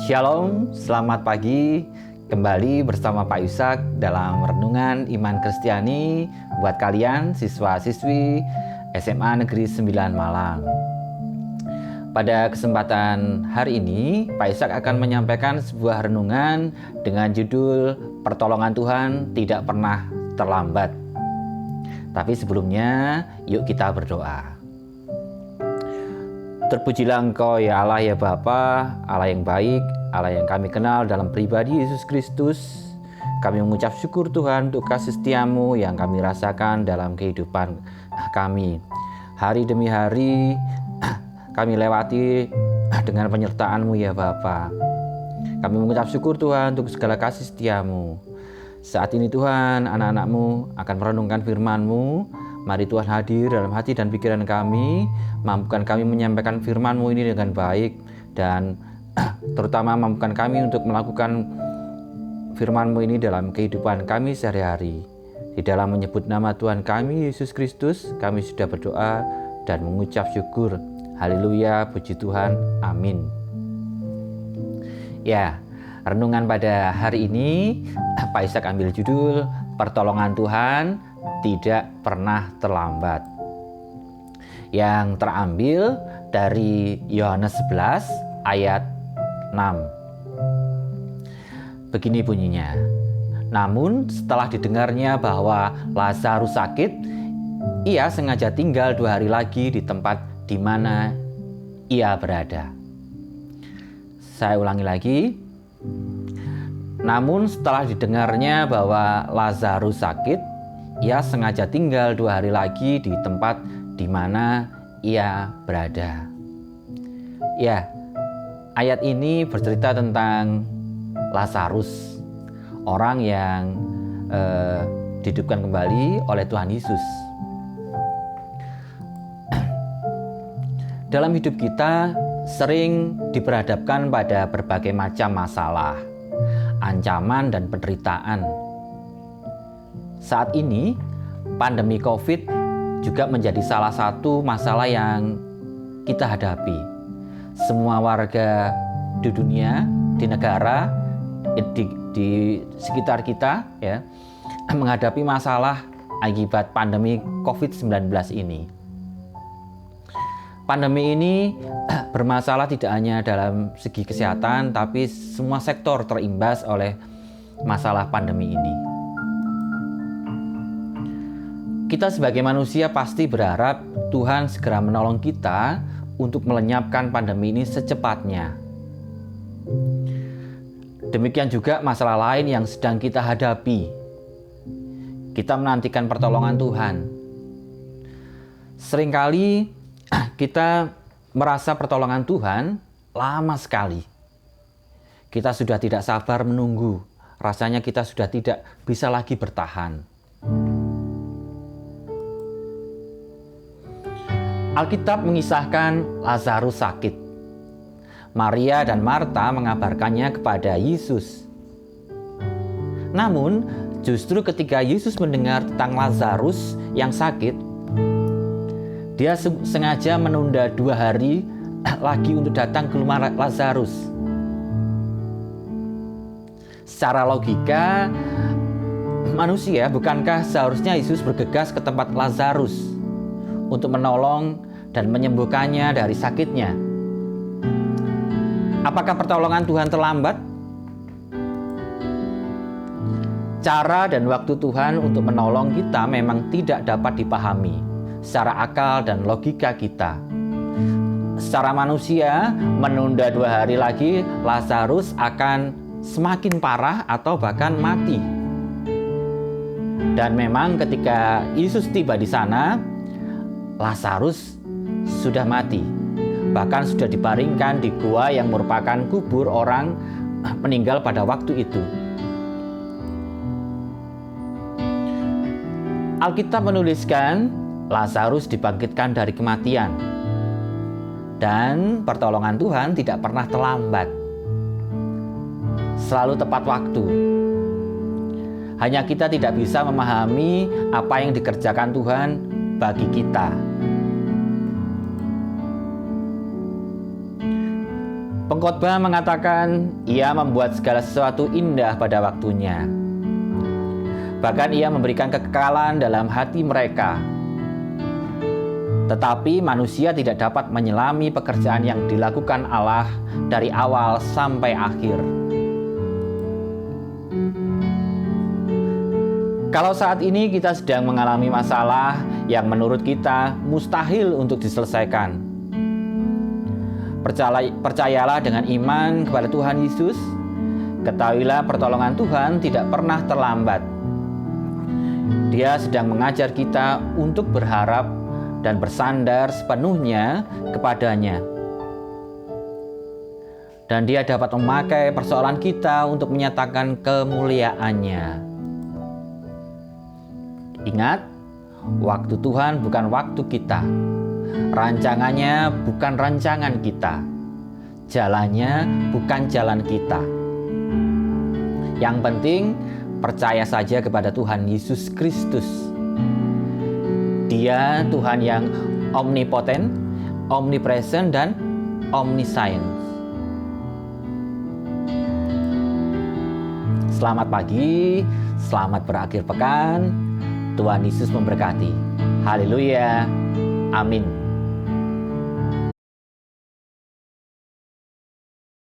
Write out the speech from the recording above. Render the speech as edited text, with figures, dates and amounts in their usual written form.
Shalom, selamat pagi. Kembali bersama Pak Yusak dalam Renungan Iman Kristiani buat kalian siswa-siswi SMA Negeri 9 Malang. Pada kesempatan hari ini, Pak Yusak akan menyampaikan sebuah renungan dengan judul Pertolongan Tuhan Tidak Pernah Terlambat. Tapi sebelumnya, yuk kita berdoa. Terpujilah Engkau ya Allah ya Bapa, Allah yang baik, Allah yang kami kenal dalam pribadi Yesus Kristus. Kami mengucap syukur Tuhan untuk kasih setia-Mu yang kami rasakan dalam kehidupan kami. Hari demi hari kami lewati dengan penyertaan-Mu ya Bapa. Kami mengucap syukur Tuhan untuk segala kasih setia-Mu. Saat ini Tuhan, anak-anak-Mu akan merenungkan firman-Mu. Mari Tuhan hadir dalam hati dan pikiran kami, mampukan kami menyampaikan firman-Mu ini dengan baik, dan terutama mampukan kami untuk melakukan firman-Mu ini dalam kehidupan kami sehari-hari. Di dalam menyebut nama Tuhan kami, Yesus Kristus, kami sudah berdoa dan mengucap syukur. Haleluya, puji Tuhan, amin. Ya, renungan pada hari ini, Pak Ishak ambil judul, Pertolongan Tuhan Tidak Pernah Terlambat, yang terambil dari Yohanes 11 ayat 6. Begini bunyinya. Namun setelah didengarnya bahwa Lazarus sakit, ia sengaja tinggal 2 hari lagi di tempat di mana ia berada. Saya ulangi lagi. Namun setelah didengarnya bahwa Lazarus sakit, ia sengaja tinggal 2 hari lagi di tempat di mana ia berada. Ya, ayat ini bercerita tentang Lazarus, orang yang dihidupkan kembali oleh Tuhan Yesus. Dalam hidup kita sering diperhadapkan pada berbagai macam masalah, ancaman dan penderitaan. Saat ini, pandemi COVID juga menjadi salah satu masalah yang kita hadapi. Semua warga di dunia, di negara, di sekitar kita ya, menghadapi masalah akibat pandemi COVID-19 ini. Pandemi ini bermasalah tidak hanya dalam segi kesehatan, tapi semua sektor terimbas oleh masalah pandemi ini. Kita sebagai manusia pasti berharap Tuhan segera menolong kita untuk melenyapkan pandemi ini secepatnya. Demikian juga masalah lain yang sedang kita hadapi. Kita menantikan pertolongan Tuhan. Seringkali kita merasa pertolongan Tuhan lama sekali. Kita sudah tidak sabar menunggu. Rasanya kita sudah tidak bisa lagi bertahan. Alkitab mengisahkan Lazarus sakit. Maria dan Marta mengabarkannya kepada Yesus. Namun, justru ketika Yesus mendengar tentang Lazarus yang sakit, dia sengaja menunda 2 hari lagi untuk datang ke rumah Lazarus. Secara logika manusia, bukankah seharusnya Yesus bergegas ke tempat Lazarus untuk menolong dan menyembuhkannya dari sakitnya? Apakah pertolongan Tuhan terlambat? Cara dan waktu Tuhan untuk menolong kita memang tidak dapat dipahami secara akal dan logika kita. Secara manusia, menunda 2 hari lagi, Lazarus akan semakin parah atau bahkan mati. Dan memang ketika Yesus tiba di sana, Lazarus sudah mati. Bahkan sudah dibaringkan di gua yang merupakan kubur orang meninggal pada waktu itu. Alkitab menuliskan Lazarus dibangkitkan dari kematian. Dan pertolongan Tuhan tidak pernah terlambat. Selalu tepat waktu. Hanya kita tidak bisa memahami apa yang dikerjakan Tuhan bagi kita. Pengkhotbah mengatakan ia membuat segala sesuatu indah pada waktunya. Bahkan ia memberikan kekekalan dalam hati mereka. Tetapi manusia tidak dapat menyelami pekerjaan yang dilakukan Allah dari awal sampai akhir. Kalau saat ini kita sedang mengalami masalah yang menurut kita mustahil untuk diselesaikan, percayalah dengan iman kepada Tuhan Yesus. Ketahuilah pertolongan Tuhan tidak pernah terlambat. Dia sedang mengajar kita untuk berharap dan bersandar sepenuhnya kepadanya. Dan Dia dapat memakai persoalan kita untuk menyatakan kemuliaannya. Ingat, waktu Tuhan bukan waktu kita. Rancangannya bukan rancangan kita. Jalannya bukan jalan kita. Yang penting, percaya saja kepada Tuhan Yesus Kristus. Dia Tuhan yang omnipoten, omnipresent, dan omniscient. Selamat pagi, selamat berakhir pekan. Tuhan Yesus memberkati. Haleluya. Amin.